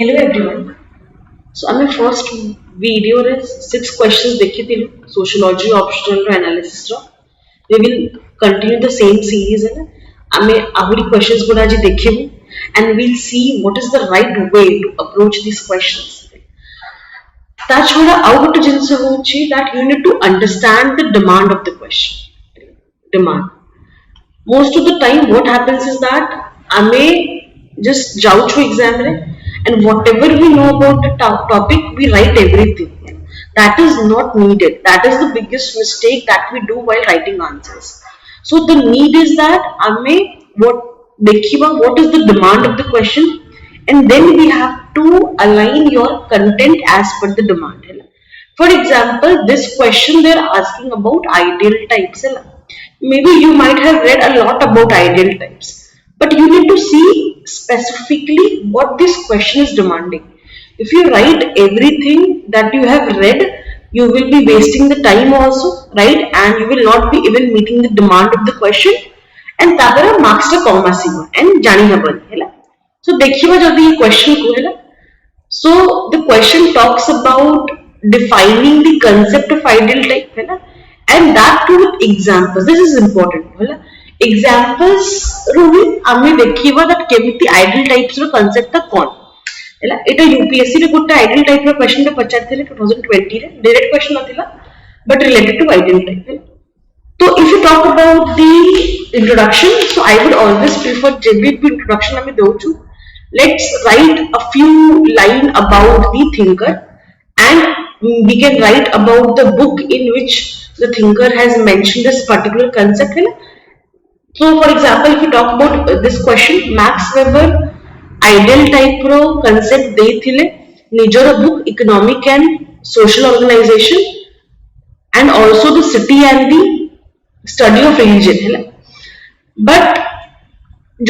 Hello everyone. So our first video is 6 questions देखिए sociology optional analysis row. We will continue the same series है ना. हमें आहुरी questions को आज देखिए and we'll see what is the right way to approach these questions. That's what our to जिनसे होची that you need to understand the demand of the question. Demand. Most of the time what happens is that हमें just जाओ to exam रे and whatever we know about the topic we write everything. That is not needed. That is the biggest mistake that we do while writing answers. So the need is that हमें what is the demand of the question, and then we have to align your content as per the demand. For example, this question they are asking about ideal types. Maybe you might have read a lot about ideal types, but you need to see specifically what this question is demanding. If you write everything that you have read, you will be wasting the time also, right? And you will not be even meeting the demand of the question. And tabara marks the comma siva and jani habani hela. So dekhiba jodi ye question ko hela. So the question talks about defining the concept of ideal type hela, and that too with examples. This is important hela. Examples ରୁ ଆମେ ଦେଖିବା that କେମିତି ideal types ର concept ଟା କଣ ହେଲା. ଏଟା UPSC ରେ ଗୋଟେ ideal type ର question ଟେ ପଚାରିଥିଲେ 2020 ରେ. direct question ନଥିଲା but related to ideal type. So if you talk about the introduction, so I would always prefer JBP introduction ଆମେ ଦଉଛୁ. Let's write a few line about the thinker, and we can write about the book in which the thinker has mentioned this particular concept. So for example, if you talk about this question, Max Weber ideal type ro concept ଦେଇଥିଲେ ନିଜର book Economic and Social Organization, and also the City and the Study of Religion ହେଲା. But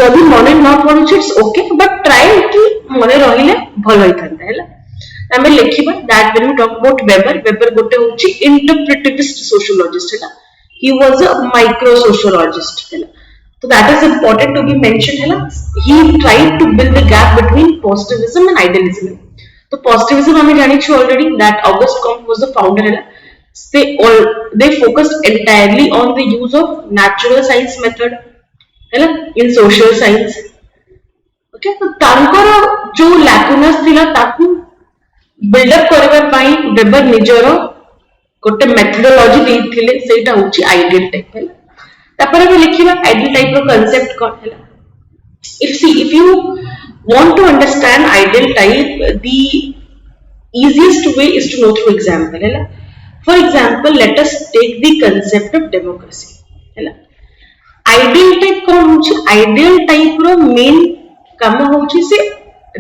ଯଦି ମନେ ନ ପଡୁଛି it's okay, but try କି ମନେ ରହିଲେ ଭଲ ହେଇଥାନ୍ତା ହେଲା. ଆମେ ଲେଖିବା that when we talk about Weber ଗୋଟେ ହେଉଛି interpretivist sociologist ହେଲା. He was a micro sociologist ହେଲା. So that is important to be mentioned hela. He tried to build the gap between positivism and idealism. So positivism hame janichu already that Auguste Comte was the founder hela. They focused entirely on the use of natural science method hela in social science. Okay, so tankara jo lacunas thila taku build up kariba pai Weber nijaro gote methodology deythile seita hochi ideal type hela. तापर भी लिखिबा ideal type रो concept कौन है. If you want to understand ideal type, the easiest way is to know through example है. For example, let us take the concept of democracy है. Ideal type कौन होची? Ideal type रो main काम होची से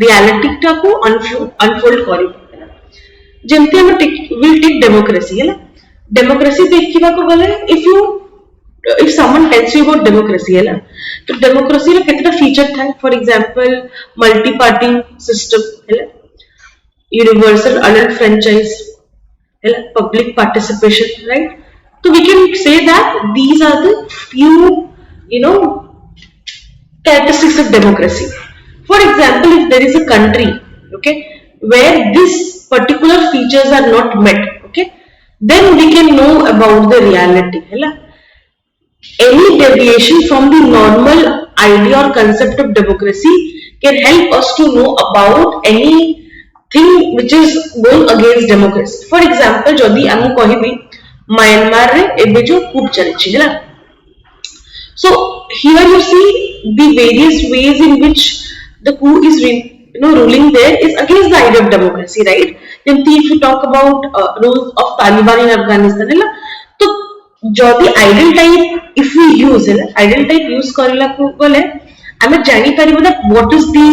reality टा को unfold करी. जेमते हम will take democracy है. Democracy देखिबा को गले if someone tells you about democracy है ना, तो democracy में कितना feature था? For example, multi-party system है ना, universal adult franchise है ना, public participation, right? So we can say that these are the few, characteristics of democracy. For example, if there is a country, okay, where these particular features are not met, okay, then we can know about the reality है ना. Any deviation from the normal idea or concept of democracy can help us to know about anything which is going against democracy. For example, jodi amu kahibi Myanmar re ebe jo coup chalichi hela. So here you see the various ways in which the coup is ruling there is against the idea of democracy, right? Then if you talk about rules of Taliban in Afghanistan hela, to jodi ideal type if we use ideal type use करला को बोले हमें जानी परिबो that what is the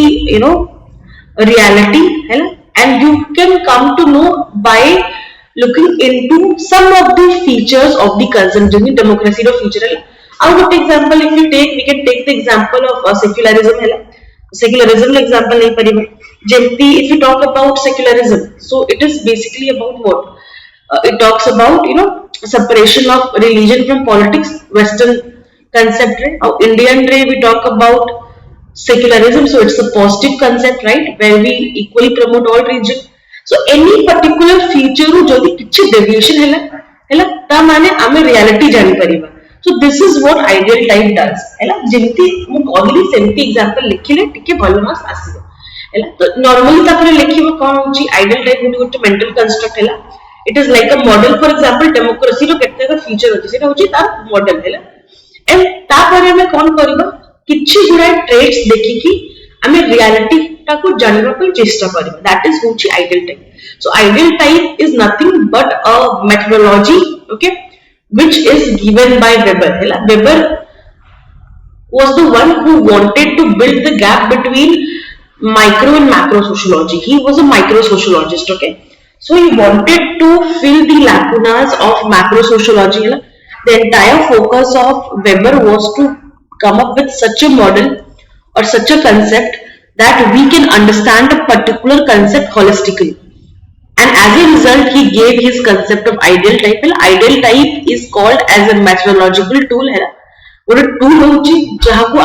reality है ना, and you can come to know by looking into some of the features of the concerned democracy row feature है. Our good example if you take, we can take the example of secularism है. Secularism example नहीं परिबो. जेमती if you talk about secularism, so it is basically about what? It talks about separation of religion from politics, Western concept. Indian way we talk about secularism, so it's a positive concept, right, where we equally promote all region. So any particular feature ru jodi kichi deviation hela ta mane ame reality jani pariba. So this is what ideal type does hela. Jemti mu कहली सेमती example लिखिले टिके भलो मास आसीबो हला. तो normally तापरे लिखिबो कोन होची आइडियल टाइप गोटे मेंटल कंस्ट्रक्ट हला. It is like a model. For example democracy रो केते का फीचर होची सेटा होची तार मॉडल हला. एंड तापरे हमें कोन करबा किछि गुडा ट्रेट्स देखि कि हमें रियलिटी टाको जानबा पे चेष्टा करबा. दैट इज होची ideal type. So ideal type is nothing but a methodology, okay, which is given by Weber. Weber was the one who wanted to build the gap between micro and macro sociology. He was a micro sociologist, okay. So he wanted to fill the lacunas of macro sociology. The entire focus of Weber was to come up with such a model or such a concept that we can understand a particular concept holistically. And as a result, he gave his concept of ideal type. Ideal type is called as a methodological tool. और tool होची जहाँ को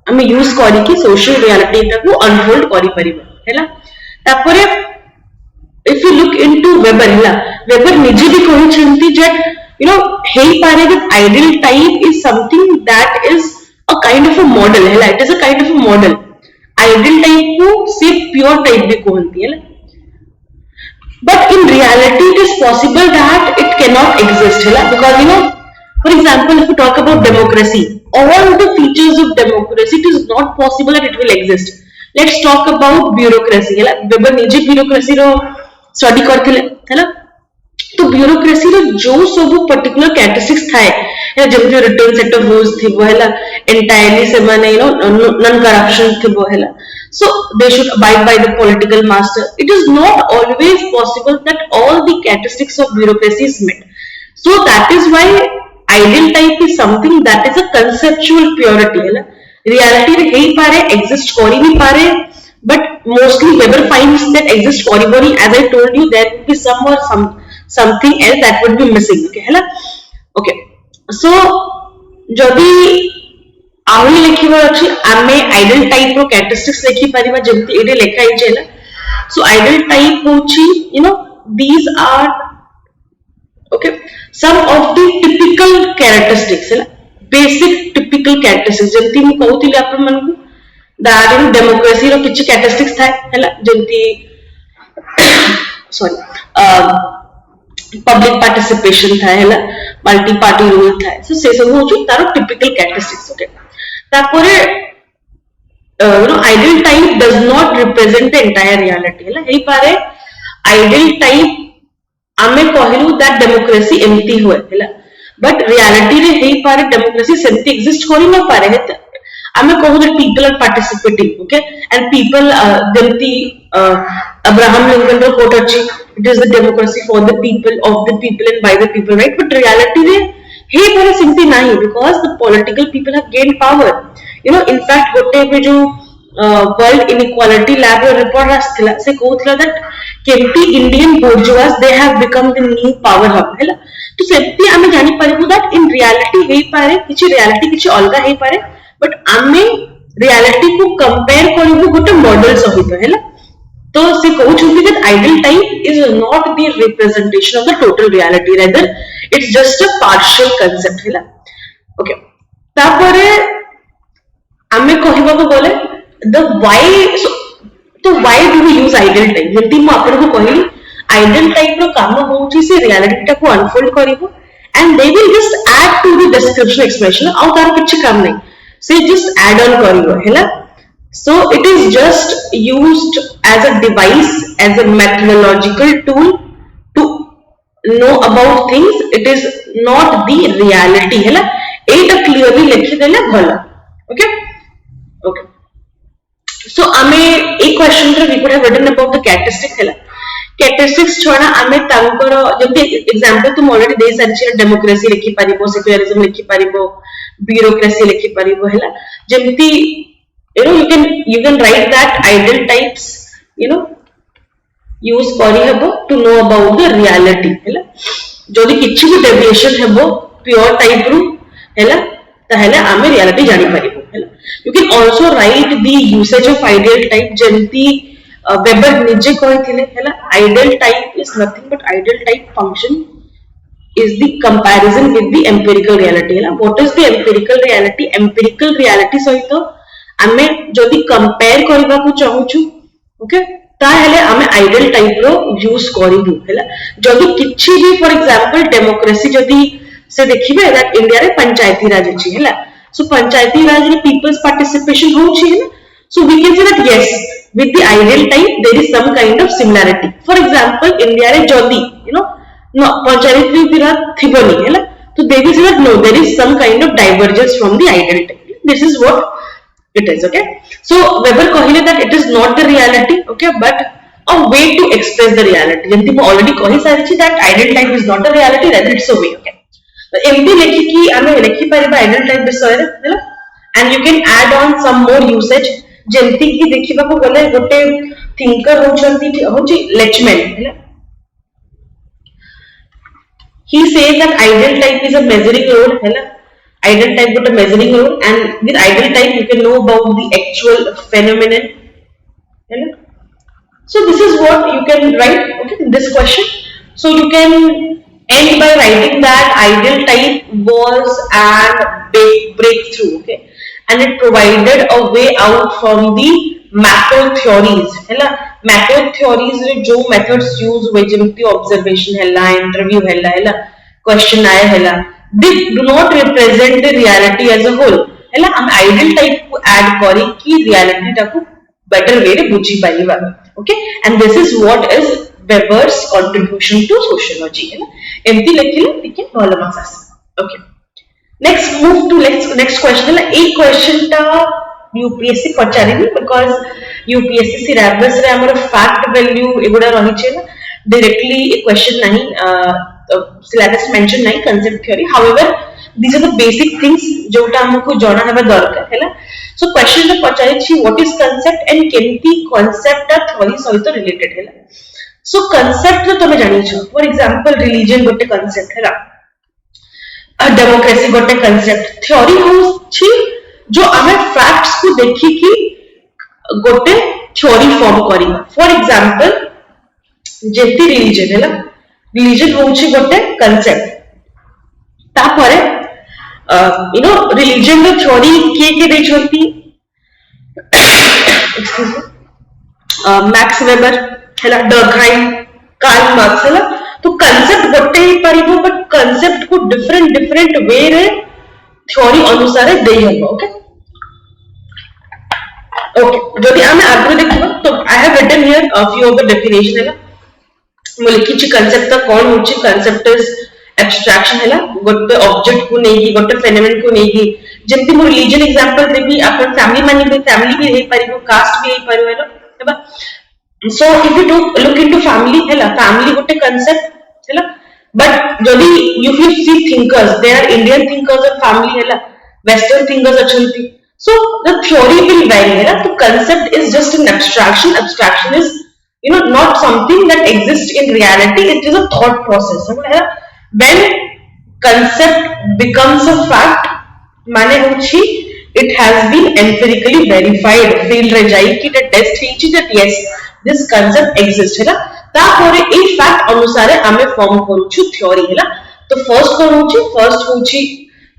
हम use करी कि social reality टाको unfold करी परिबा हैला. तापरे if you look into Weber हैला, वेबर निजे भी कहि छंती जे यू नो हेई पारे that ideal type is something that is a kind of a model हैला. It is a kind of a model. Ideal type को सिर्फ प्योर टाइप भी कहती है. But in reality, it is possible that it cannot exist, because you know, for example, if we talk about democracy, all the features of democracy, it is not possible that it will exist. Let's talk about bureaucracy. Weber निजे bureaucracy रो study करते हैं, तो bureaucracy रो जो सब particular characteristics था है, जब जो written set of rules थी वो है, entirely से माने you know non corruption थी वो है. So they should abide by the political master. It is not always possible that all the characteristics of bureaucracy is met. So that is why ideal type is something that is a conceptual purity. Reality रे ही पारे exist करी भी पारे, but mostly Weber finds that exist करी बनी. As I told you, there would be something else that would be missing. Okay, है ना? Okay. So जदि आहली लिखिबा अछि आमे आइडियल टाइप रो कैरेक्टरिस्टिक्स लिखि परिबा जेमति एटे लेखा हि छैला. सो आइडियल टाइप होछि you know these are okay some of the typical characteristics हैला. बेसिक टिपिकल कैरेक्टरिस्टिक्स जेमति मु कहउतिली आपन मन को दैट इन डेमोक्रेसी रो किछ कैरेक्टरिस्टिक्स थाए हैला. जेमति सॉरी पब्लिक पार्टिसिपेशन थाए हैला, मल्टी पार्टी रूल थाए. सो से सब होछि तारो टिपिकल कैरेक्टरिस्टिक्स. ओके, तापरे you know ideal type does not represent the entire reality हैला. हेई पारे ideal type आमे कहलु that democracy एमती होय हैला, but reality रे हेई पारे democracy सेमती exist करि न पारे हेत. आमे कहू that people are participating, okay, and people जेमती अब्राहम लिंकन रो कोट अछि, it is the democracy for the people, of the people and by the people, right? But reality रे हे पारे सिंपली नहीं, because the political people have gained power. You know, in fact, गोटे पे जो world inequality lab रो report आस्थिला से कहउतला दैट केमती Indian bourgeois they have become the new power hub हैला. तो सेमती आमे जानि परिबु दैट इन रियलिटी हेई पारे किछि रियलिटी किछि अलगा हेई पारे, बट आमे रियलिटी को कंपेयर करिबु गोटे मॉडल सहित हैला. तो से कहउछुंती that ideal type is not the representation of the total reality, rather it's just a partial concept हैला. ओके, तापरे आमे कहिबा को बोले द व्हाई. तो why do we use ideal type? जेंति म आपन को कहिली आइडियल टाइप रो काम होउची से रियलिटी टा को अनफोल्ड करिवो, and they will just add to the description expression. आ तार किछि काम नै, से जस्ट ऐड ऑन करिवो हैला. So it is just used as a device, as a methodological tool to know about things. It is not the reality हैला. एटा clearly लिखि देले भला. Okay, okay. So आमे एक क्वेश्चन रे we could have written about the characteristics हैला. Characteristics छोड़ा आमे तांकर जंती एग्जांपल तुम ऑलरेडी दे सारी छै. डेमोक्रेसी लिखि परिबो, सेक्युलरिज्म लिखि परिबो, ब्यूरोक्रेसी लिखि परिबो हैला. जंती you know you can write that ideal types you know use करी हबो to know about the reality हैला. जदि किछि भी डेविएशन हबो प्योर टाइप रु हैला ताहेले आमे रियलिटी जानि परिबो हैला. You can also write the usage of ideal type jemti Weber nije kahithile hela ideal type is nothing but ideal type function is the comparison with the empirical reality hela what is the empirical reality सहित आमे जदि compare करबा को चाहूछु okay ताहेले आमे ideal type रो use करिबु हैला जदि किछि भी फॉर एग्जांपल डेमोक्रेसी जदि से देखिबे दैट इंडिया रे पंचायती राज अछि हैला सो पंचायती राज रे पीपल्स पार्टिसिपेशन होछि हैला so we can say that yes with the ideal type there is some kind of similarity for example India रे जदि you know no Panchayati Raj थिबनी हैला तो there is that no there is some kind of divergence from the ideal type this is what it is okay so Weber कहले that it is not the reality okay but a way to express the reality जेंति मैं already कहि सारिछि that ideal type is not a reality rather it's a way okay तो एमती लेखि कि आमे लेखि परिबा ideal type विषय रे हैला and you can add on some more usage जेंति कि देखिबा को गले गोटे थिंकर होछि लेचमैन हैला he says that ideal type is a measuring rod हैला ideal type got a measuring rule and with ideal type you can know about the actual phenomenon so this is what you can write okay in this question so you can end by writing that ideal type was an breakthrough okay and it provided a way out from the macro theories macro theories रे जो methods use हुए जेमती observation हैला interview हैला question आए हैला they do not represent the reality as a whole हैला हम ideal type को add करी कि reality टा को better way रे बुझी पाइबा okay and this is what is Weber's contribution to sociology हैला एमती लेखिले ठीक है भलो मार्क्स आसे okay next move to next question हैला ए क्वेश्चन टा यूपीएससी पचारिबी because यूपीएससी सिलेबस रे हमर फैक्ट वैल्यू एगुडा रही छै ना डायरेक्टली ए क्वेश्चन नहीं syllabus mention nahi concept theory however these are the basic things जोटा हमको जाना हेबा दरकार हैला so question रे पचारि छी what is concept and केमती concept आ theory सहित related हैला so concept तो तमे जानि छ for example religion गोटे concept हैला democracy गोटे concept theory हो छी जो हमें facts को देखि कि गोटे theory form करिबा for example जेती religion हैला religion होछि गोटे concept तापरे you know religion row theory के दै छथि excuse me Max Weber हैला Durkheim Karl Marx हैला तो concept गोटे ही परिबो but concept को different way रे theory अनुसार दै हबो okay जदि आमे आगु देखिबो तो I have written here a few of the definition हैला लिखिछि concept ता कोन होछि concept is abstraction हैला गोटे ऑब्जेक्ट को नेकी गोटे फेनोमेन को नेकी जेमति मो रिलीजन एग्जांपल देबी अपन फैमिली माने भी फैमिली भी रही परिबो कास्ट भी रही परिबो हैला so if you look into family हैला family गोटे concept हैला but जदि you see thinkers there are Indian thinkers of family हैला western thinkers अछंती so the theory will vary हैला तो concept is just an abstraction is you know not something that exists in reality it is a thought process when concept becomes a fact माने होछि it has been empirically verified field रे जाई कि test हेछि that yes this concept exists हैला तापरे a fact अनुसार हमें form करूछु theory हैला तो फर्स्ट होछि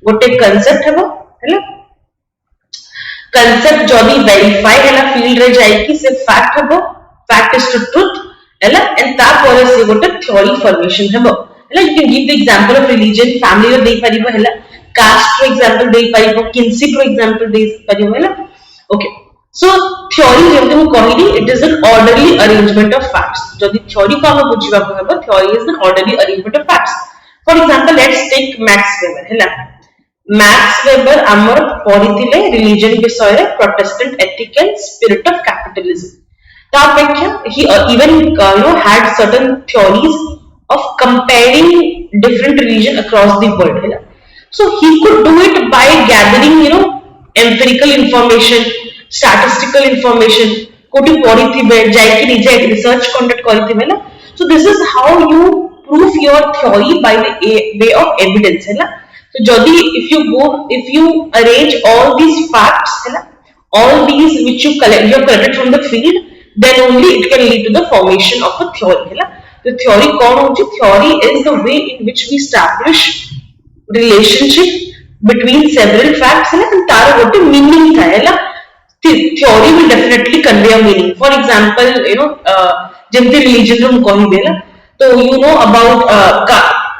गोटे concept हैला concept जदि वेरीफाई हैला फील्ड रे जाई कि से फैक्ट हबो fact is to truth हैला एंड तापरे से गोटे थ्योरी फॉर्मेशन हबो हैला you can give the example of religion family रे देई परिबो हैला caste for example देई परिबो kinship for example देई परिबो हैला okay so theory जेमते मु कहली it is an orderly arrangement of facts जदि theory को हम बुझिबा को हबो theory is an orderly arrangement of facts for example let's take Max Weber हैला Max Weber हमर पढिथिले religion विषय रे protestant ethic and spirit of capitalism he even had certain theories of comparing different religion across the world so he could do it by gathering empirical information statistical information कोटी पढिथिबे जायकि निजे research conduct करिथिबे ना so this is how you prove your theory by the way of evidence है ना तो जदि if you arrange all these facts है ना, all these which you collected from the field, then only it can lead to the formation of a theory है ना. तो theory कौन होची? Theory is the way in which we establish relationship between several facts है ना, and तारो गोटे meaning था है ना. Theory will definitely convey a meaning. For example, जमती religion रो कहिबे ना, तो you know about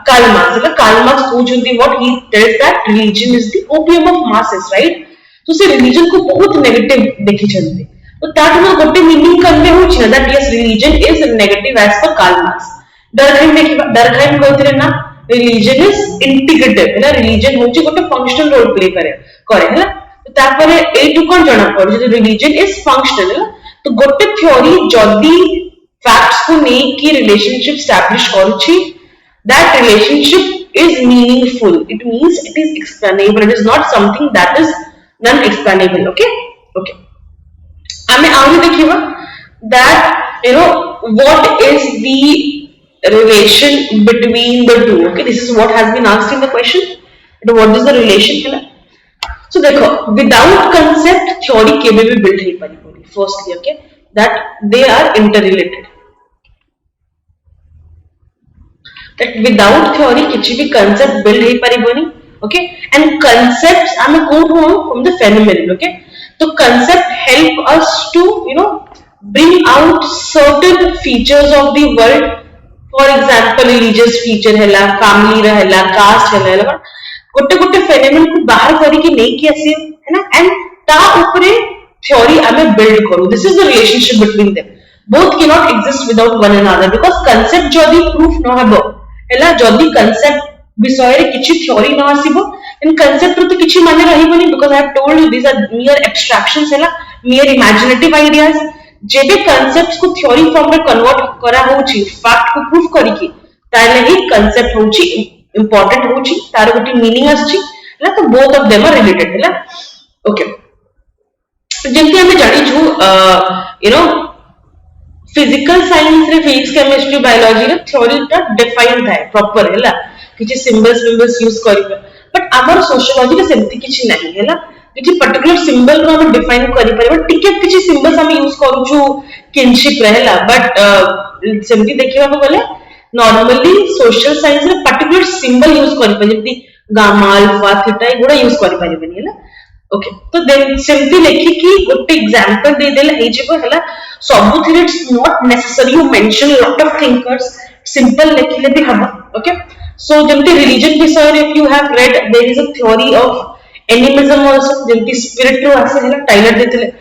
Karl Marx. Karl Marx कहउछंती what he tells that religion is the opium of masses, right? तो से religion को बहुत negative देखि छथि. तो तार में गोटे meaning convey होछि ना that yes religion is negative as per Karl Marx. Durkheim देखिबा, Durkheim कहउतरे ना religion is integrative है ना, religion होछि गोटे functional role play करे है ना. तापरे एटु कोन जणा पड़ जे रिलीजन इज फंक्शनल. तो गोटे थ्योरी जदी फैक्ट्स को नै की रिलेशनशिप एस्टैब्लिश करूची, that relationship is meaningful. It means it is explainable. It is not something that is non explainable. Okay आमे आउ देखिबा that what is the relation between the two. Okay this is what has been asked in the question. What is the relation? So देखो without concept theory केबे भी build नहीं पारिबोनी. Firstly, okay, that they are interrelated. That without theory किछि भी concept build नहीं पारिबोनी. Okay, and concepts आमे कोठो from the phenomenon. Okay, तो concept help us to bring out certain features of the world. For example, religious feature हैला, family रहला, caste हैला, गोटे गोटे फेनोमेन को बाहर करके नहीं कि आसी है ना, एंड ता ऊपरे थ्योरी आमे बिल्ड करू. This is the relationship between them. Both can not exist without one another, because concept जदी प्रूफ न हबो हैला, जदी कांसेप्ट विषय रे किछि थ्योरी न आसीबो, इन कांसेप्ट रो तो किछि माने रहिबोनी. Because I have told you this are mere abstractions हैला, मियर इमेजिनेटिव आइडियाज. जेबे कांसेप्ट्स को थ्योरी फॉर्म में कन्वर्ट करा होची फैक्ट को प्रूफ करिकि, ताले ही कांसेप्ट होची important होची, तार गोटी मीनिंग आछि हैला. तो both of them are related हैला. ओके जेंति हमें जानि छु फिजिकल साइंस रे फिजिक्स केमिस्ट्री बायोलॉजी रे थ्योरी ता डिफाइन थाए प्रॉपर हैला, किछि सिंबल्स यूज करिबे. बट हमर सोशियोलॉजी रे सेमति किछि नाही हैला, किछि पर्टिकुलर सिंबल को हम डिफाइन करि परबे. टिके किछि सिंबल्स हम यूज करू छु किनशिप रे हैला, बट सेमति देखिबा बोले नॉर्मली सोशल साइंस रे पर्टिकुलर सिंबल यूज करि पर, जेमति गामा अल्फा थीटा एगुडा यूज करि परिबेनी हैला. ओके तो देन सिंपली लेखि कि गोटे एग्जांपल दे देले हे जेबो हैला. सबु थिरे it's not necessary you mention lot of thinkers, simple लेखिले भी हबो. ओके सो जेमति रिलीजन विषय रे if you have read there is a theory of animism also, जेमति स्पिरिट रो आसे हैला टाइलर देथिले.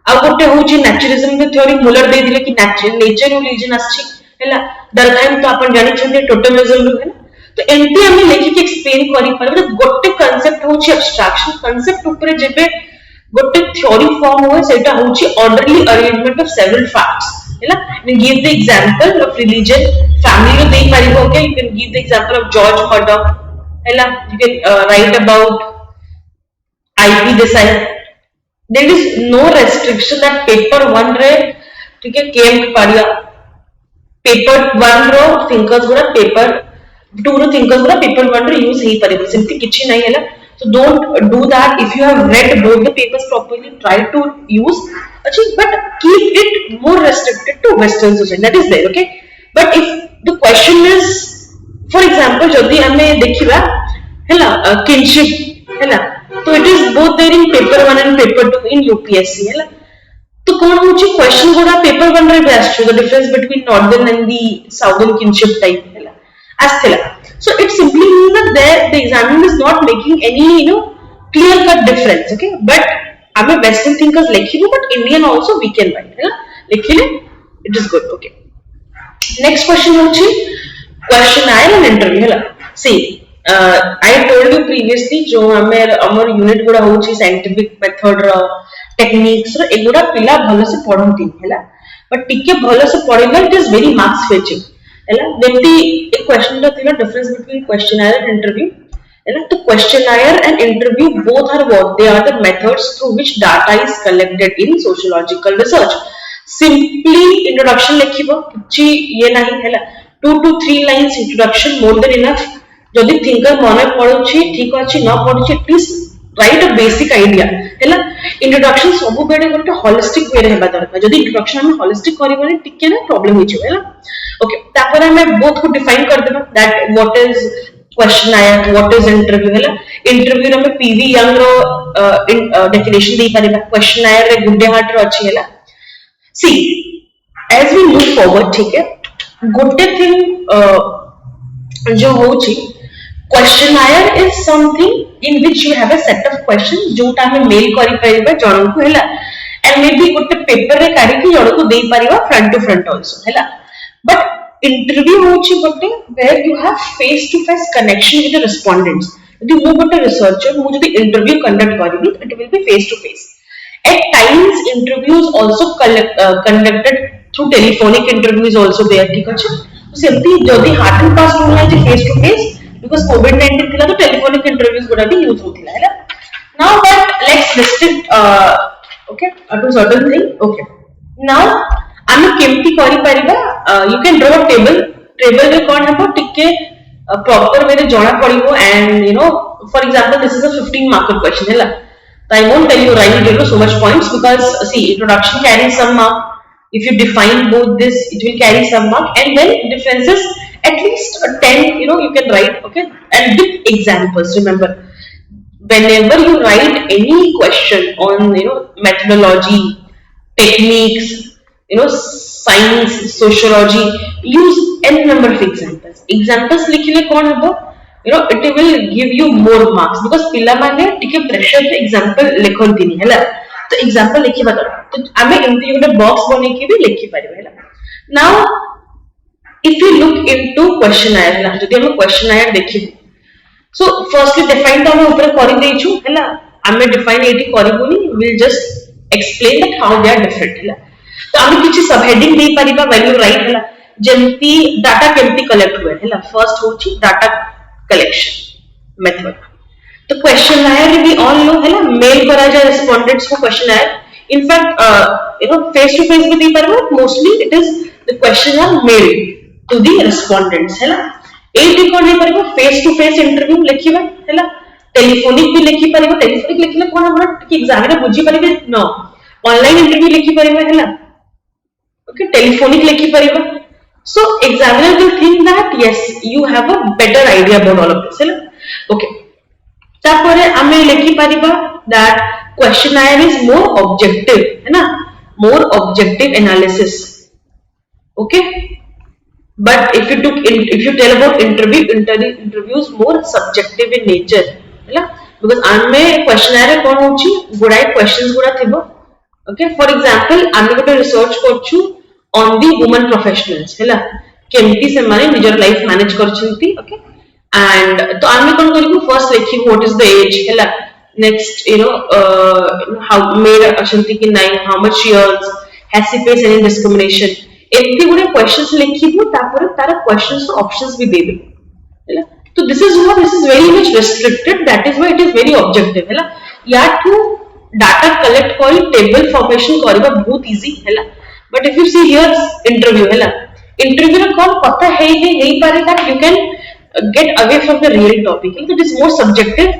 आ गोटे होची नेचुरलिज्म के थ्योरी मुलर दे दिले कि नेचर और रिलीजन आछि हैला. दरखाइन तो आपण जानि छथि टोटलिज्म रो हैला. तो एंटी हमें लेखि के एक्सप्लेन करि परबे गोटे कांसेप्ट होची एब्स्ट्रैक्शन. कांसेप्ट ऊपर जेबे गोटे थ्योरी फॉर्म होय सेटा होची orderly arrangement of several facts हैला. You give the example of religion, family रो देई परिबो. Okay you can give the example of George Murdock हैला. You can write about IP Desai. There is no restriction that paper 1 रे ठीक है केम पारिया पेपर 1 रो थिंकर्स गुडा पेपर 2 रो थिंकर्स गुडा पेपर 1 रे यूज ही परिबे. सिंपली किछि नाही हैला. So don't do that. If you have read both the papers properly, try to use actually, but keep it more restricted to Western society. That is there, okay? But if the question is, for example, jodi hame dekhiba hela kinship hela, so it is both there in paper 1 and paper 2 in UPSC hela. तो कौन होची question गुडा paper 1 रे best, the difference between northern and the southern kinship type hela asthela. So it simply means that the examiner is not making any clear cut difference. Okay, but I'm a Western thinkers lekhibu, but Indian also we can write है ना lekhile, it is good. Okay, next question होची questionnaire and interview है ना. See, I told you previously जो हमर unit गुडा होची scientific method रो techniques रो एगुडा पिला भलो से पढंती है ना, but टिके भलो से पढिला it is very marks fetching हैला. जेमति एक क्वेश्चन दा थिला difference between questionnaire and interview हैला. तो questionnaire and interview both are what they are the methods through which data is collected in sociological research. Simply introduction लिखिबो किछि ये नाही हैला. 2 to 3 lines introduction more than enough. जदि thinker मन पड़ुछि ठीक अछि न पड़ुछि at least write a basic idea हैला इंट्रोडक्शन सब बेडे गोटे होलिस्टिक वे रे हेबा दरकार जदि इंट्रोडक्शन हम होलिस्टिक करबानी टिके ना प्रॉब्लम हो छियो हैला ओके तापर हमें बोथ को डिफाइन कर देबा दैट व्हाट इज क्वेश्चन आया व्हाट इज इंटरव्यू हैला इंटरव्यू रे में पीवी यंग रो डेफिनेशन दे परिबा क्वेश्चन आया रे गुड्डे हार्ट रो अछि हैला सी एज वी मूव फॉरवर्ड ठीक है गोटे थिंग जो होची questionnaire is something in which you have a set of questions जोटा हमें मेल करि परिबा जण को हैला and maybe गोटे पेपर रे काढी कि जण को देई परिबा फ्रंट टू फ्रंट आल्सो हैला बट इंटरव्यू होची गोटे where you have face to face connection with the respondents यदि मु गोटे रिसर्चर मु जदि इंटरव्यू कंडक्ट करिबी it will be face to face at times interviews also conducted through telephonic interviews also there ठीक अछि सेमती जदि हार्ड एंड फास्ट होना जे face to face because COVID-19 थिला तो टेलीफोनिक इंटरव्यूज गुडा भी यूज होतिला हैला now but let's restrict okay to certain thing okay now आमे केमती करि परिबा you can draw a table रे कोन हबो टिके proper वे रे जणा पड़िबो and you know for example this is a 15 marker question हैला so I won't tell you right so much points because see introduction carries some mark if you define both this it will carry some mark and then differences at least 10 you know you can write okay and with examples remember whenever you write any question on you know methodology techniques you know science sociology use n number of examples लिखिले कोन हबो you know it will give you more marks because पिला माने टिके pressure रे example लिखंतिनी हैला तो example लिखिबा दरकार तो आमे एमती गोटे बॉक्स बनै के भी लिखि परिबा हैला now if you look into questionnaire हैला जदि हम questionnaire देखिबो so firstly define तो हम ऊपर करि देइछु हैला आमे define एठी करिबोनी we'll just explain that how they are different हैला तो आमे किछि सब हेडिंग दे परिबा when you write हैला जेंती डाटा केमती कलेक्ट हुए हैला फर्स्ट होची डाटा कलेक्शन मेथड तो questionnaire we all know हैला मेल करा जाय रेस्पोंडेंट्स को questionnaire in fact you know face to face भी दे परिबा mostly it is the questions are mailed to the respondents हैला एटी कोन हे परिबो फेस टू फेस इंटरव्यू लिखिबा हैला टेलीफोनिक भी लिखि परिबो टेलीफोनिक लिखिले कोन हमरा कि एग्जामिनर बुझी परिबे नो ऑनलाइन इंटरव्यू लिखि परिबो हैला ओके टेलीफोनिक लिखि परिबो so examiner will think that yes you have a better idea about all of this हैला ओके तापरे हमें लिखि परिबा that questionnaire is more objective है ना more objective analysis okay but if you tell about interviews more subjective in nature हैला because आमे questionnaire कोन होची गुडाई questions गुडा थिबो okay for example आमे गोटे रिसर्च करछु on the women professionals हैला केमती से माने निजर लाइफ मैनेज करछंती okay and तो आमे कोन करिबो फर्स्ट लिखि what is the age हैला next you know how made अछंती कि नहीं how much years has he faced any discrimination एमती गुडे क्वेश्चंस लिखिबो तापर तार क्वेश्चंस तो ऑप्शंस भी दे देबो हैला तो this is very much restricted that is why it is very objective हैला या टू डाटा कलेक्ट करी टेबल फॉर्मेशन करबा बहुत इजी हैला but if you see here interview हैला इंटरव्यू रे कोन पता है पारे that you can get away from the real topic तो इट इज मोर सब्जेक्टिव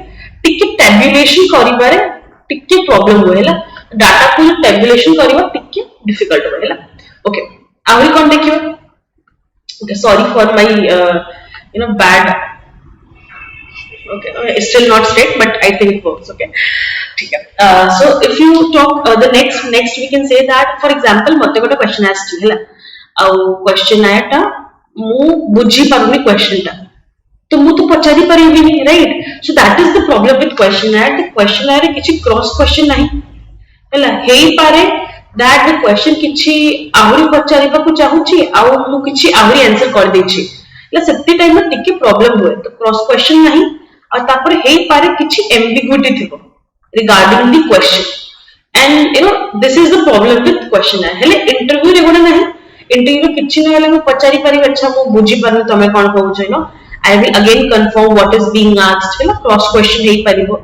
टिके टैबुलेशन करिबारे टिके प्रॉब्लम हो हैला डाटा को टैबुलेशन करबा टिके डिफिकल्ट हो हैला ओके आउरी कोन देखियो okay sorry for my you know bad okay it's still not straight but I think it works okay ठीक है so if you talk the next we can say that for example मते गोटा question आस्ती हैला आ question आयाटा मु बुझी पारुनी question टा तो मु तो पचारी परिबी नहीं right so that is the problem with questionnaire रे किछि क्रॉस क्वेश्चन नहीं हैला हेई पारे that the question किछि आहुरी पचारिबा को चाहुची आउ मु किछि आहुरी आंसर कर देछि ला सत्य टाइम में टिके प्रॉब्लम हुए तो क्रॉस क्वेश्चन नहीं और तापर हेई पारे किछि एम्बिग्युइटी थिबो regarding the question and you know this is the problem with question हेले इंटरव्यू रे गोडा नहीं इंटरव्यू किछि नै हेले मु पचारि पारि अच्छा मु बुझी पारनु तमे कोन कहउछ no I will again confirm what is being asked हेला क्रॉस क्वेश्चन हेई पारिबो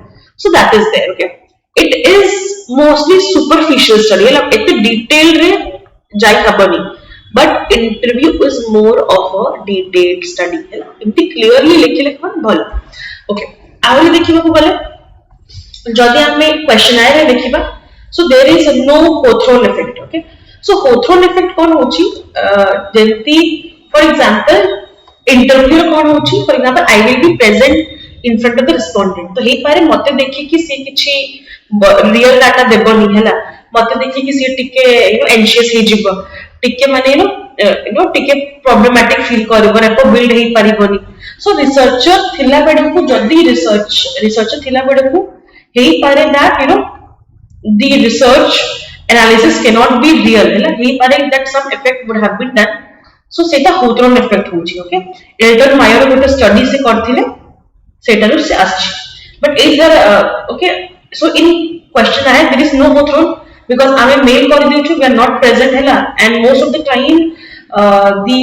so that is there okay it is mostly superficial study like एते डिटेल रे जाई हबनी but interview is more of a detailed study हैला एमती clearly लिखिले कोन भल okay आउली देखिबा को गले जदि हमें क्वेश्चनायर रे देखिबा so there is no Hawthorne effect okay so Hawthorne effect कोन होची जेंती for example interview कोन होची for example I will be present in front of the respondent तो हे पारे मते देखि कि से किछि रियल डाटा देबनी हैला मते देखि कि से टिके एंशियस हे जिवो टिके माने टिके प्रॉब्लमैटिक फील करबो रेपो बिल्ड हे परिबनी सो रिसर्चर थिला बेड को जल्दी रिसर्चर थिला बेड को हे पारे that the research analysis cannot be real हैला हे पारे that some effect would have been done so सेटा Hawthorne effect होची ओके एल्टन मायर गोटे स्टडी से करथिले सेटा रो से आछि but is there okay so in questionnaire there is no Hawthorne because ame mail kari dechu we are not present hela and most of the time the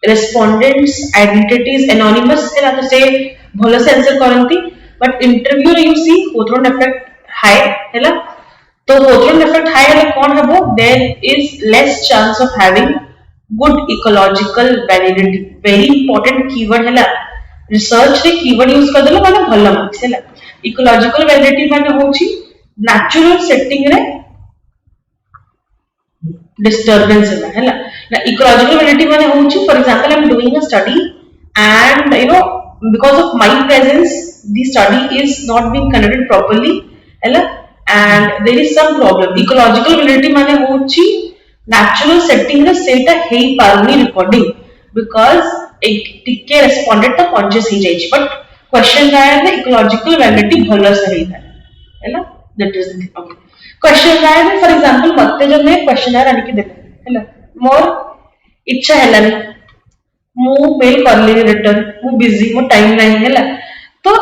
respondents identity is anonymous hela to say bholo se answer karanti but interview you see Hawthorne effect high hela to Hawthorne effect high hela kon habo there is less chance of having good ecological validity very important keyword hela research रे keyword use कर देला माने भलो marks हला ecological validity माने होची natural setting रे disturbance हला ना इकोलॉजिकल वैलिडिटी माने होची for example I am doing a study and because of my presence the study is not being conducted properly हला and there is some problem ecological validity माने होची natural setting रे सेटा हेई पारुनी recording because एक टिके respondent तो conscious ही जाई but questionnaire में इकोलॉजिकल वैलिडिटी भलो से रही था हैला that is the okay questionnaire में फॉर एग्जांपल मते जब मैं questionnaire आनि के देते हैला मोर इच्छा हैला मु मेल करली रिटर्न मु बिजी मु टाइम नहीं हैला तो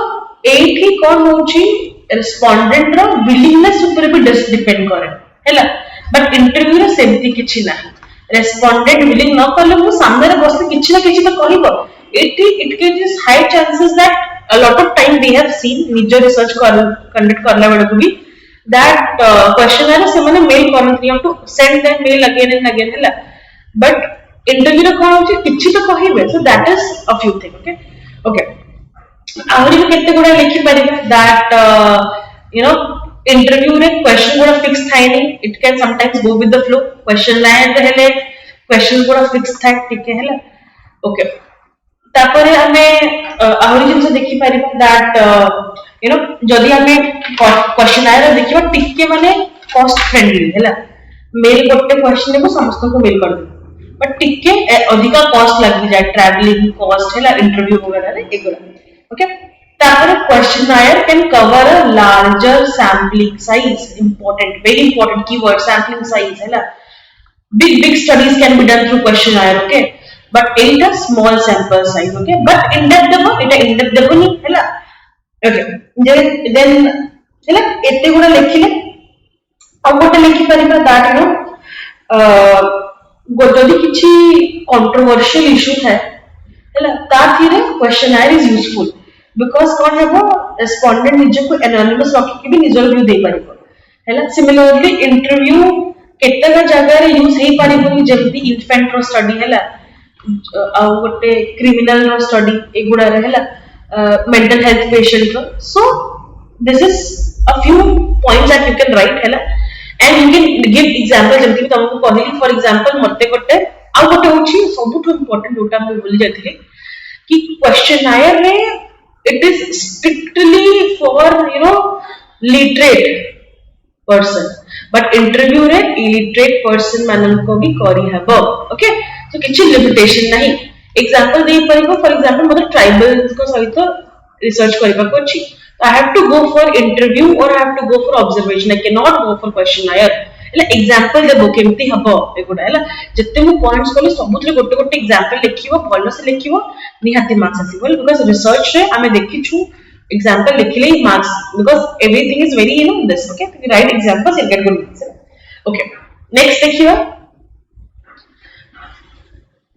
एठी कोन होची रेस्पोंडेंट रो विलिंगनेस ऊपर भी डिपेंड करे हैला बट इंटरव्यू रे सेमती किछि नाही रेस्पोंडेंट विलिंग न करले मु सामने रे बस किछि ना किछि तो कहिबो it is high chances that a lot of time we have seen nijo research conduct karla bade ko bhi that questionnaire se mane mail करनथि you have to send that mail again and again hela but interview रे कोन होची किछि तो कहिबे so that is a few thing okay आहुरी भी केते गुडा लिखि परिबा that interview रे question गुडा fix Thai नै it can sometimes go with the flow questionnaire रे हेले question गुडा fix थाइ ठीक है हला okay तापरे हमें आहुरी जिनसे देखि परिबा दैट जदि हमें क्वेश्चनायर देखिबा टिके माने कॉस्ट फ्रेंडली हैला मेल गोटे क्वेश्चन को समस्त को मेल कर दे बट टिके अधिका कॉस्ट लागि जाय ट्रैवलिंग कॉस्ट हैला इंटरव्यू वगैरह रे एगुला ओके तापरे questionnaire can cover a larger sampling size important very important keyword sampling size हैला big studies can be done through questionnaire okay but it a small sample size okay but in depth debo eta in depth debo ni hela okay then hela ete guda lekhile au gote lekhi pariba that jodi kichi controversial issue tha hela ta thire questionnaire is useful because kon hebo respondent nijo ko anonymous rakhi ke bhi nijo view de paribo hela similarly interview केतला जगह रे use हे पारिबो जेमति infant रो study हैला आ गोटे क्रिमिनल रो स्टडी एगुडा रे हैला मेंटल हेल्थ पेशेंट रो so this is a few points that you can write हैला and you can give example जेमति तुमको कहली फॉर एग्जांपल मते गोटे आ गोटे होची सबुठ इंपोर्टेंट ओटा हम बोली जाथिले कि क्वेश्चनायर रे it is strictly for literate person but interview रे illiterate person मानन को भी करी हबो ओके तो किछि लिमिटेशन नाही एग्जांपल दे परिबो फॉर एग्जांपल मतलब ट्राइबल्स को सहित रिसर्च करबा को अछि I have to go for interview और I have to go for observation I can not go for questionnaire एला एग्जांपल देबो केमती हबो एगुडा एला जत्ते मु पॉइंट्स कोले सबुतले गोटे गोटे एग्जांपल लिखिबो भलो से लिखिबो निहाती मार्क्स आसीबो बिकॉज़ रिसर्च रे हमें देखिछु example लिखले marks because everything is very this okay you write examples and get good marks okay next देखियो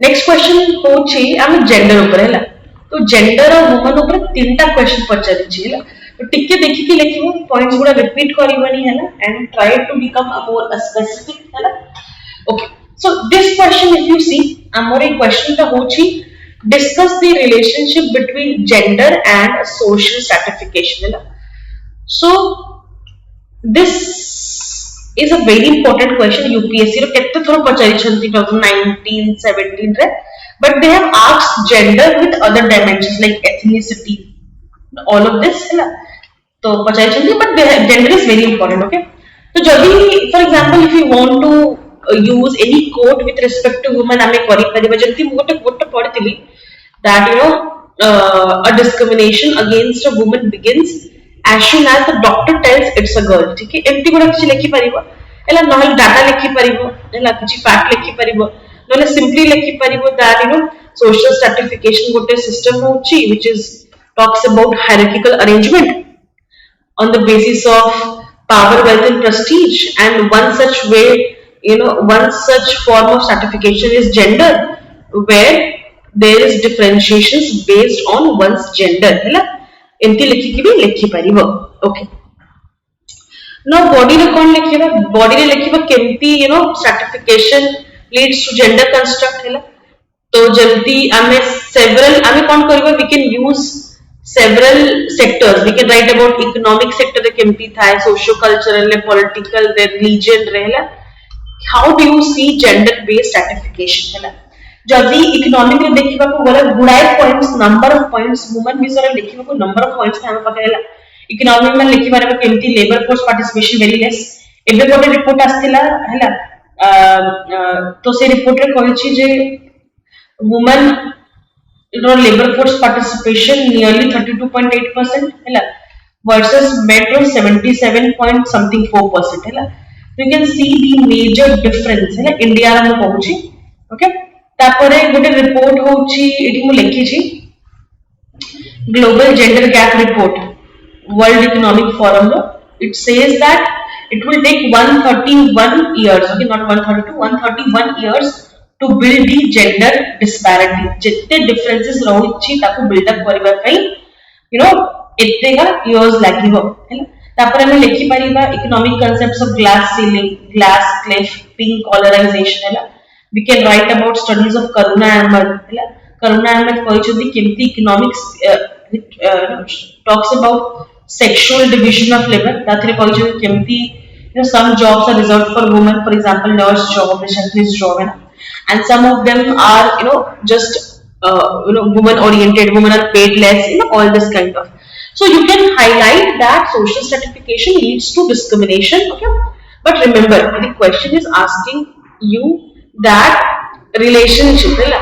next question होची हम जेंडर ऊपर हैला तो जेंडर और वुमन ऊपर तीनटा क्वेश्चन पचारि छी हैला तो टिके देखि के लिखिबो पॉइंट्स गुडा रिपीट करबनी हैला and try to become a more specific हैला okay So this question, if you see, amore question ta hochi discuss the relationship between gender and social stratification है ना. So this is a very important question. UPSC रो केते थोड़ा पचारी छंती 2019 17 रे, but they have asked gender with other dimensions like ethnicity, all of this है ना. तो पचारी छंती, but gender is very important. Okay, तो जब भी for example if you want to use any quote with respect to women आमे करी परिबा जंती मोटे quote पढ़ितली that a discrimination against a woman begins as soon as the doctor tells it's a girl. ठीक है, एमती गोटा किछि लिखि परिबो एला नहल डाटा लिखि परिबो एला किछि फैक्ट लिखि परिबो नहले सिंपली लिखि परिबो that social stratification गोटे system होछि which is talks about hierarchical arrangement on the basis of power, wealth and prestige, and one such way, one such form of stratification is gender, where there is differentiations based on one's gender. है ना, एमती लिखी की भी लिखी परिबो. Okay. Now body रे कौन लिखिबा, body रे लिखिबा केमती stratification leads to gender construct है ना. तो जल्दी आमे several आमे कौन करिबा, we can use several sectors. We can write about economic sector रे केमती थाए, socio-cultural रे, political रे, religion रे है ना. How do you see gender based stratification है ना. जदि इकोनॉमिक रे देखिबा को गले गुडाय points, number of points women विषय देखिबा को नंबर ऑफ पॉइंट्स हम पकड़ेला. इकोनॉमिक में लिखि बारे में केमती labour force participation very less. एबे गोटे रिपोर्ट आस्थिला हैला, तो से रिपोर्ट रे कहछि जे women labour force participation nearly 32.8% हैला वर्सेस मेन रो 77 point something 4% हैला. You can see the major difference है ना इंडिया रे कहछि. ओके, तापरे गोटे रिपोर्ट होछि एठी मु लिखि छि global gender gap report world economic forum रो. It says that it will take 131 years, okay, not 132, 131 years to build the gender disparity. जितने differences रहुछि ताको बिल्ड अप करबा पई एतेगा years लागिबो है ना. तापर हम लिखि परिबा economic concepts of glass ceiling, glass cliff, pink collarisation है ना. We can write about studies of Karuna Ahmed. Karuna Ahmed कहछि केमती economics talks about sexual division of labor. ताथरे कहछि केमती some jobs are reserved for women, for example nurse job, receptionist job है ना, and some of them are just women oriented, women are paid less, all this kind of. So you can highlight that social stratification leads to discrimination. Okay, but remember the question is asking you that relationship है ना.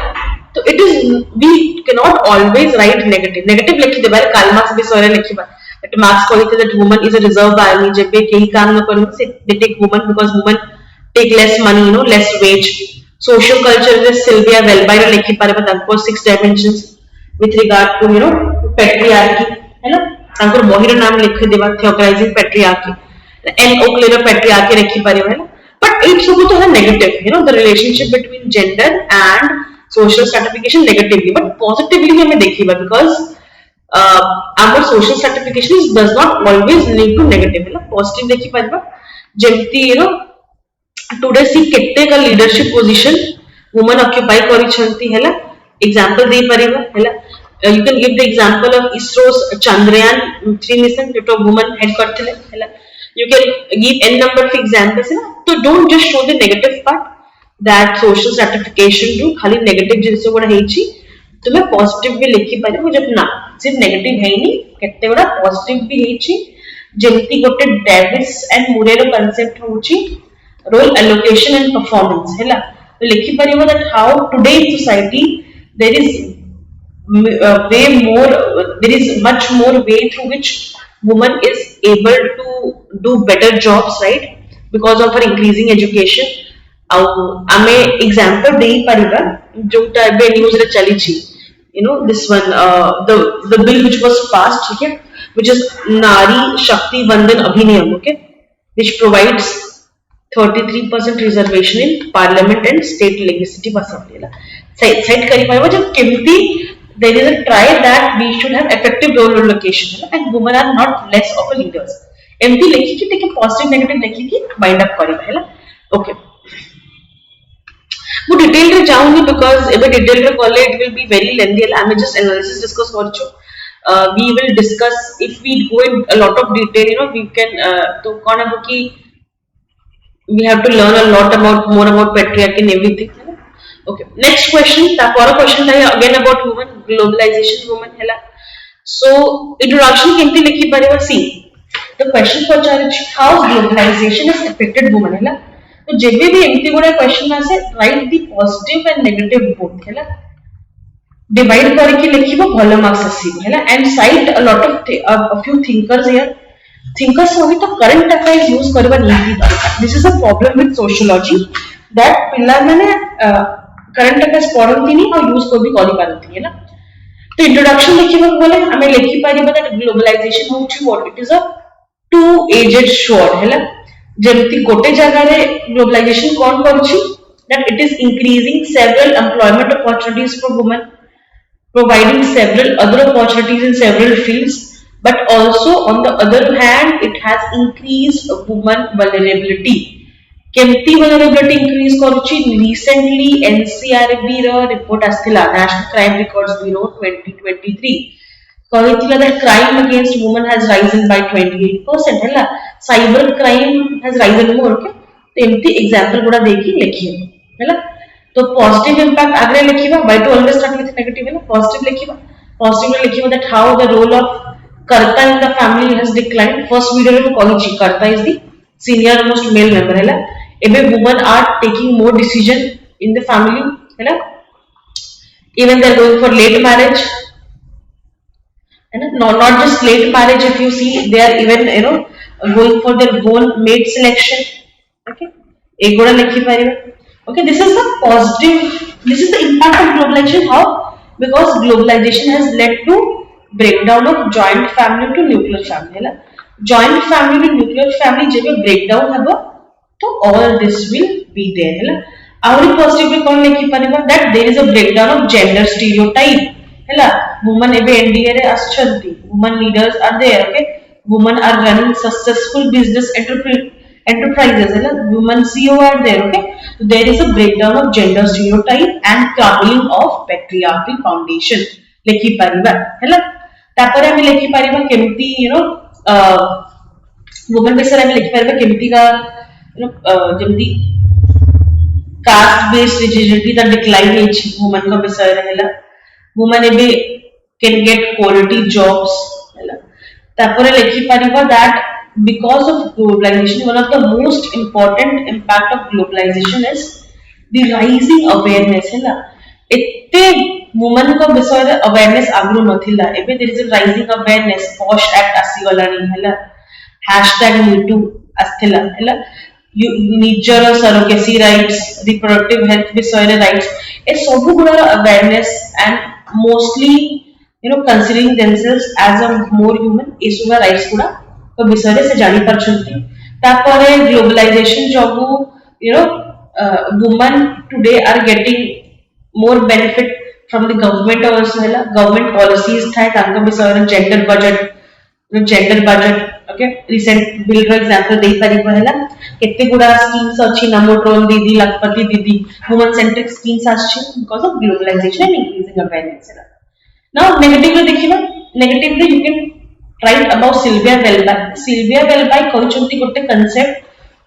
तो it is, we cannot always write negative लिखि देबा काल marks विषय लिखिबा that Marx कहते that woman is a reserve army, जब पे कहीं काम न करें से they take woman because women take less money, less wage. Social culture is Sylvia Welby लिखि पारे बता को 6 dimensions with regard to patriarchy है ना. अंकुर बहिर नाम लिखि देबा theorizing patriarchy, N O clear patriarchy लिखि पारे है ना. But it सब तो है negative, the relationship between gender and social stratification negatively, but positively हमें देखिबा because our social stratification does not always lead to negative है ना. Positive देखि पारबा जेमती today see केते का leadership position women occupy करि छंती है ना. Example दे परिबा है ना. You can give the example of ISRO's Chandrayaan 3 mission that a woman head करथिले है ना. You can give n number of examples है ना. तो don't just show the negative part that social stratification do खाली negative जिनसे गुड़ा हेची, तुम्हें positive भी लिखी पारे जब ना सिर्फ negative है नहीं केते गुड़ा positive भी हेची. जेमती गोटे डेविस एंड मुरे रो कांसेप्ट होची role allocation and performance है ना. तो लिखी पारे वो that how today in society there is there is much more way through which woman is able to do better jobs, right, because of her increasing education. आमे example दे परिबा जोटा बे news रे चली छी, this one the bill which was passed, ठीक है, which is Nari Shakti Vandan Abhinayam, okay, which provides 33% reservation in parliament and state legislative assembly. Set करी पाइबा जब केमती there is a try that we should have effective role allocation and women are not less of a leaders. एमती लिखी कि take positive negative लिखी कि wind up करी पाइला. Okay. ମୁଁ डिटेल रे जाऊनी बिकॉज एबे डिटेल रे कॉले it will be very lengthy I am just analysis discuss करछु we will discuss if we go in a lot of detail we can तो कौन है कि we have to learn a lot about more about patriarchy and everything okay next question the question है again about women globalization women है so introduction केमती लिखी परिवा see the question पचारे how globalization has affected women है तो जेबे भी एमती गुडा question आसे right the positive and negative both है डिवाइड करके लिखिबो भलो मार्क्स आसीबो है and site a lot of a few thinkers here thinkers होई तो करंट अफेयर्स यूज करबा नहीं दरकार this is a problem with sociology that पिला माने करंट अफेयर्स पढंती नहीं और यूज को भी करि पारती है तो इंट्रोडक्शन लिखिबो बोले हमें लिखि पारिबा दैट ग्लोबलाइजेशन होची what it is a to z short है जेमती गोटे जगह रे ग्लोबलाइजेशन कौन करछि that it is increasing several employment opportunities for women providing several other opportunities in several fields but also on the other hand it has increased women vulnerability केमती vulnerability increase करूछि recently NCRB रो report आस्थिला national crime records bureau 2023 कहिथिला that crime against women has risen by 28% हैला cyber crime has risen more के तो एमती example गुडा देखि लिखियो हैला तो पॉजिटिव इंपैक्ट आगे लिखिबा why to always start with negative है ना positive लिखिबा that how the role of कर्ता in the family has declined first video रे कहिछि कर्ता is the senior most male member हैला एबे women are taking more decision in the family हैला even they are going for late marriage and not just late marriage if you see they are even going for their own mate selection okay egoda likhi paribe okay this is the positive this is the impact of globalization how because globalization has led to breakdown of joint family to nuclear family hela joint family to nuclear family jebe breakdown habo to all this will be there hela auri positive kon likhi pariba that there is a breakdown of gender stereotype hela women ebe NDA रे आछंती women leaders are there okay women are running successful business enterprises hela women CEO are there okay so there is a breakdown of gender stereotype and crumbling of patriarchal foundation lekhi pariba hela tapare ame lekhi pariba kemti women besare ame lekhi pariba kemti ka jemti caste based rigidity the decline is women ka besare hela women ebe can get quality jobs hela tapore lekhi pariba that because of globalization one of the most important impact of globalization is the rising awareness hela ette women ko bisore awareness agru nathila ebe there is a rising awareness posh act asigalani hela #metoo asthila hela ନିଜର surrogacy rights reproductive health ବିଷୟରେ rights ଏ ସବୁ ଗୁଡାର awareness and mostly considering themselves as a more human ए सब rights गुडा तो विषय से जानी परछंती तापरे globalisation जबु women today are getting more benefit from the government also hela government policies थाए तांका विषय gender budget okay recent bill for example देई परिबो हला केते गुडा schemes अछि नमोट्रोन दीदी लखपति दीदी women centric schemes अछि because of globalization and increasing awareness hela now negative रे देखिबा negative रे you can write about Sylvia Wellby कहउचंती गोटे concept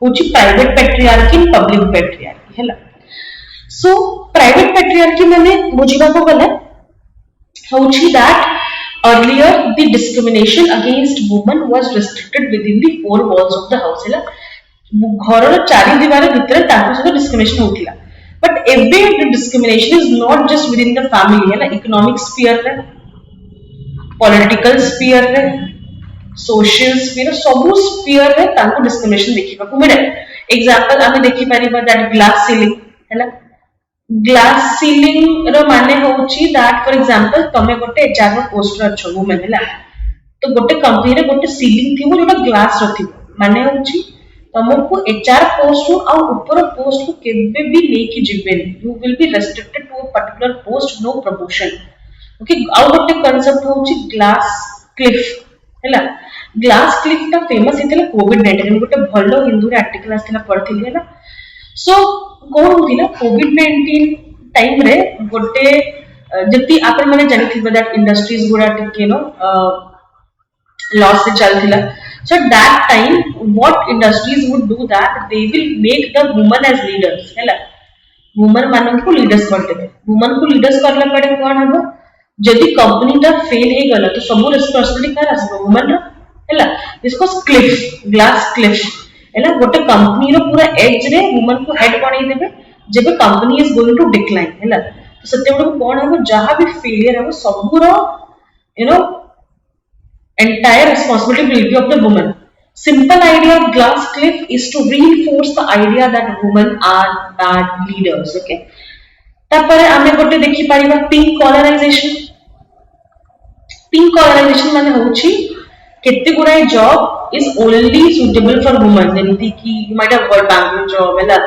होची private patriarchy and public patriarchy हला so private patriarchy माने बुझिबा को गले होची that earlier the discrimination against women was restricted within the four walls of the house hela घर रो चारि दीवार भितर ताको सब discrimination होतिला but every the discrimination is not just within the family hela economic sphere रे political sphere रे social sphere सब sphere रे ताको discrimination देखिबा को मिले example आमे देखि परिबा that glass ceiling हला glass ceiling रो माने होची that for example तमे गोटे HR रो पोस्ट रो छ वुमेन हला तो गोटे कंपनी रे गोटे सीलिंग थिबो जोटा ग्लास रो थिबो माने होची तमको HR पोस्ट रो आ ऊपर पोस्ट को केबे भी लेके जिबेन you will be restricted to a particular post no promotion okay आ गोटे कांसेप्ट होची ग्लास क्लिफ हला ग्लास क्लिफ ता फेमस हितले कोविड 19 गोटे भलो हिंदू रे आर्टिकल आस्थिला पढथिले हला सो कौन होतिला कोविड-19 टाइम रे गोटे जति आपण माने जानिथिबा दैट इंडस्ट्रीज गुडा टिके नो लॉस से चलथिला. So that time what industries would do that they will make the women as leaders हैला वुमन मान को लीडर्स करते वुमन को लीडर्स करला पड़े कोन हबो जदी कंपनी टा फेल हे गला तो सब रिस्पांसिबिलिटी कर आसबो वुमन रा हैला इसको क्लिफ ग्लास क्लिफ हैला गोटे कंपनी रो पूरा एज रे वुमन को हेड बनै देबे जेबे company is going to decline हैला तो सत्य को कोन हबो जहां भी फेलियर हबो सब रो यू नो entire responsibility will be of the woman. Simple idea of glass cliff is to reinforce the idea that women are bad leaders. Okay. तापरे आमे गोटे देखि Paribas pink colonization. Pink colonization माने होछि केते गुराय job is only suitable for women. जेमिति कि you might have heard banking job हैला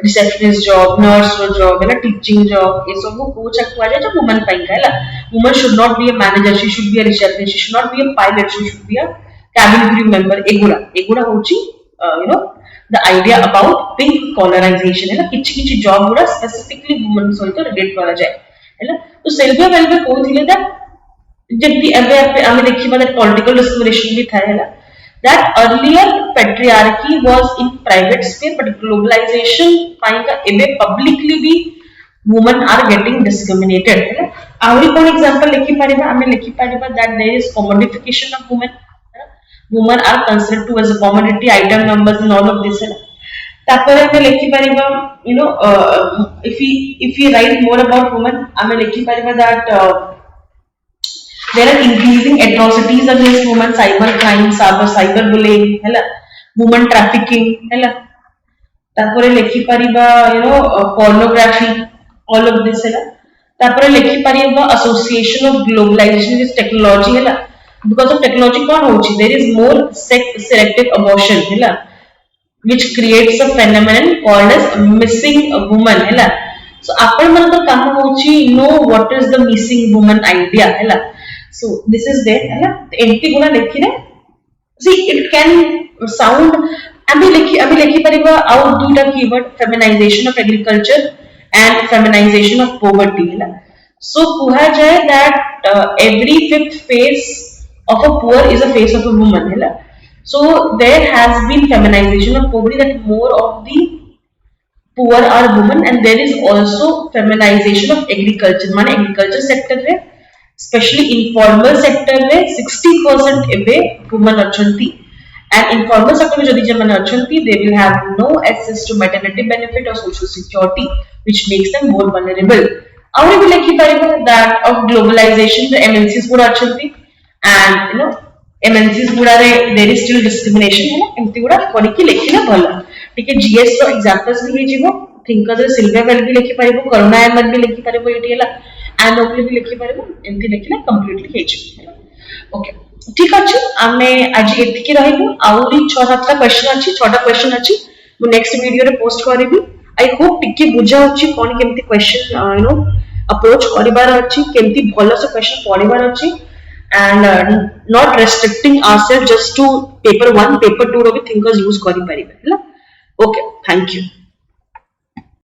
receptionist job, nurse job, हैला teaching job. ये सब को चक्वा जाय जो women पाइन हैला. Woman should not be a manager, she should be a receptionist, she should not be a pilot, she should be a cabin crew member. Egura hochi, you know, the idea about pink colonization. है ना किछि job गुड़ा specifically women सहित relate करा जाए. है ना तो सेल्विया वेल्वे को थिले that जब भी अबे हमें देखिबा that political discrimination भी था है ना that earlier patriarchy was in private sphere but globalization पाइंगा एबे publicly भी women are getting discriminated है ना आउरी कोन एग्जांपल लिखि पारिबा हमें लिखि Paribas that there is commodification of women women are considered to as a commodity item numbers and all of this है तापर हमें लिखि पारिबा you know if we write more about women हमें लिखि Paribas that there are increasing atrocities against women cyber crime cyber bullying हैला women trafficking हैला तापर लिखि पारिबा you know pornography all of this है तापर लिखि पारिबा association of globalization with technology हैला because of technology कोन होछि there is more selective abortion हैला which creates a phenomenon called as missing woman हैला so आपण मन का काम होछि know what is the missing woman idea हैला so this is there हैला एंटी गुना लिखिले see it can sound अभी लिखि पारिबा आउ दुटा keyword feminization of agriculture and feminization of poverty so kuha jay that every fifth face of a poor is a face of a woman so there has been feminization of poverty that more of the poor are women and there is also feminization of agriculture mane agriculture sector re especially informal sector re 60% ebe women achanti and informal sector jodi jemane achanti they will have no access to maternity benefit or social security which makes them more vulnerable auri bi likhi pariba that of globalization the MNCs guda achanti and you know MNCs guda re there is still discrimination है एमती गुड़ा करके लिखिले भला ठीक है GS रो examples भी हिजिबो thinker रे silver well भी लिखि पारिबो करुणा एमन भी लिखि पारिबो एटी हला एंड ओकले भी लिखि पारिबो एमती लिखिले कंप्लीटली हिजिबो ओके ठीक अछि आमे आज एतिकी रहिबो आउरी 6-7 क्वेश्चन अछि 6टा क्वेश्चन अछि मु नेक्स्ट वीडियो रे पोस्ट करिबी आई होप टिके बुझा अछि कोन केमती क्वेश्चन यू नो अप्रोच करिबार अछि केमती भलो से क्वेश्चन पढिबार अछि and not restricting ourselves just to paper 1 paper 2 रो भी थिंकर्स यूज करि परिबे हला ओके थैंक यू